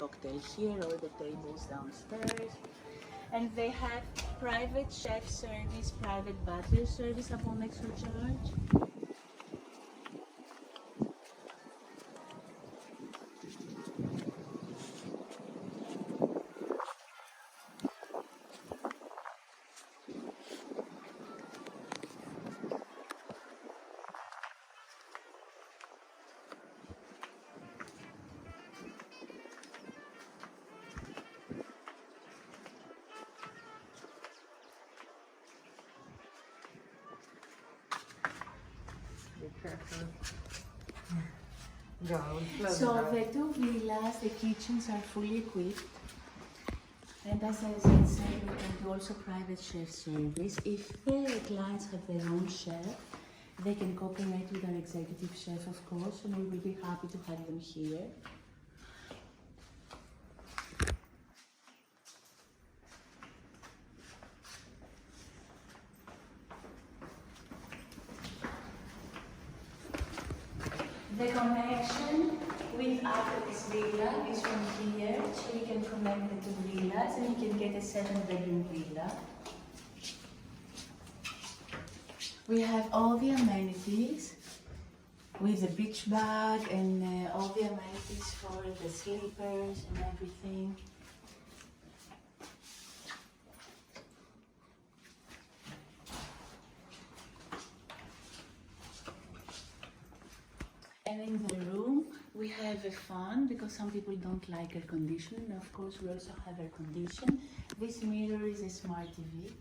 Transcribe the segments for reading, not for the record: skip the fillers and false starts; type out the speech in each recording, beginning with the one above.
cocktail here or the tables downstairs. And they have private chef service, private butler service upon extra charge. So the two villas, the kitchens are fully equipped. And as I said, we can do also private chef service. If the clients have their own chef, they can cooperate with our executive chef, of course, and we will be happy to have them here. The connection with Artemis Villa is from here, so you can connect the two villas and you can get a 7-bedroom villa. We have all the amenities with the beach bag and all the amenities for the sleepers and everything. And in the room, we have a fan because some people don't like air conditioning. Of course, we also have air conditioning. This mirror is a smart TV.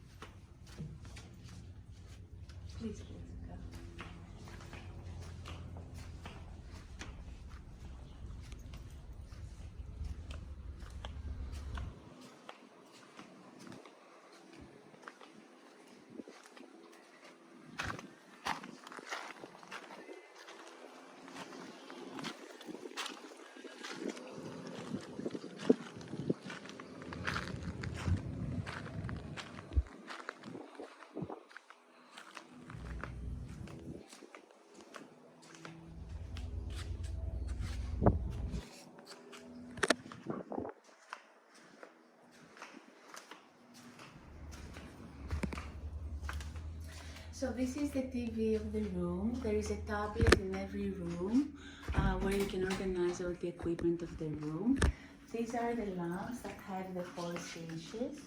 Please go. So this is the TV of the room. There is a tablet in every room where you can organize all the equipment of the room. These are the lamps that have the 4 switches.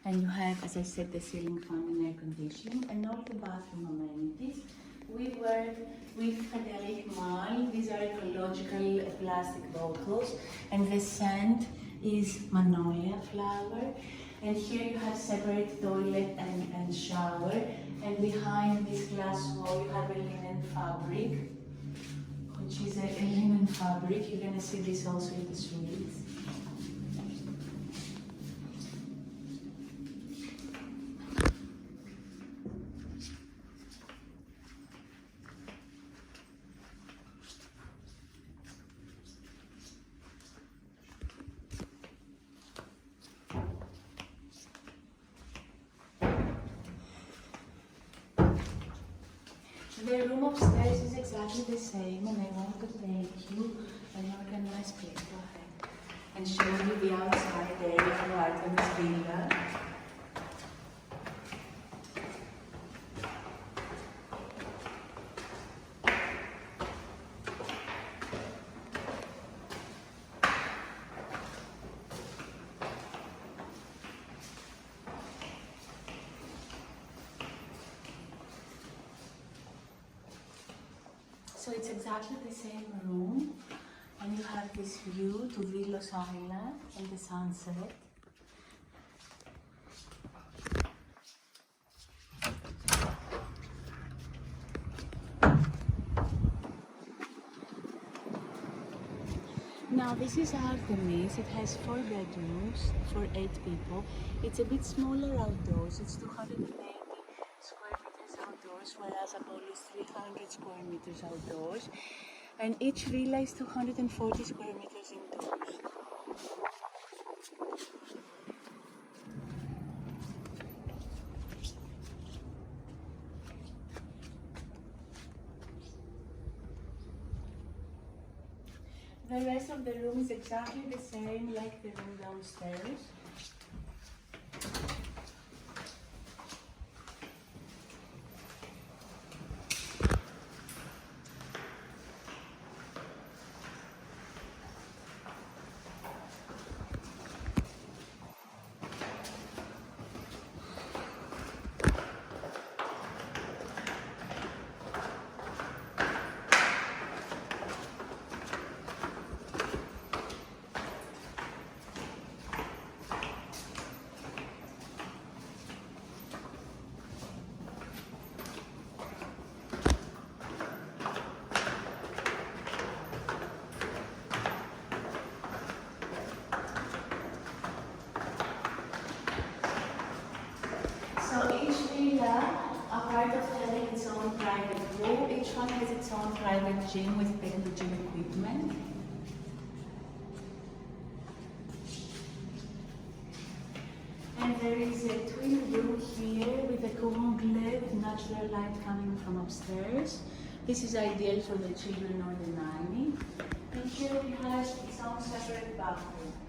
And you have, as I said, the ceiling fan and air conditioning and all the bathroom amenities. We work with Frederic Malle. These are ecological plastic bottles. And the scent is magnolia flower. And here you have separate toilet and shower. And behind this glass wall, you have a linen fabric, which is a linen fabric. You're going to see this also in the suites. The room upstairs is exactly the same, and I want to take you an organized place. Go ahead. And show you the outside area of Artemis Villa. So it's exactly the same room, and you have this view to Delos Island and the sunset. Now this is Artemis. It has 4 bedrooms for 8 people. It's a bit smaller outdoors. It's 280 square meters outdoors, whereas Apollon is 300 square meters outdoors. And each villa is 240 square meters indoors. The rest of the room is exactly the same like the room downstairs. So each villa, apart of having its own private pool, each one has its own private gym with techno gym equipment. And there is a twin room here with a courant with natural light coming from upstairs. This is ideal for the children or the nanny. And here we have its own separate bathroom.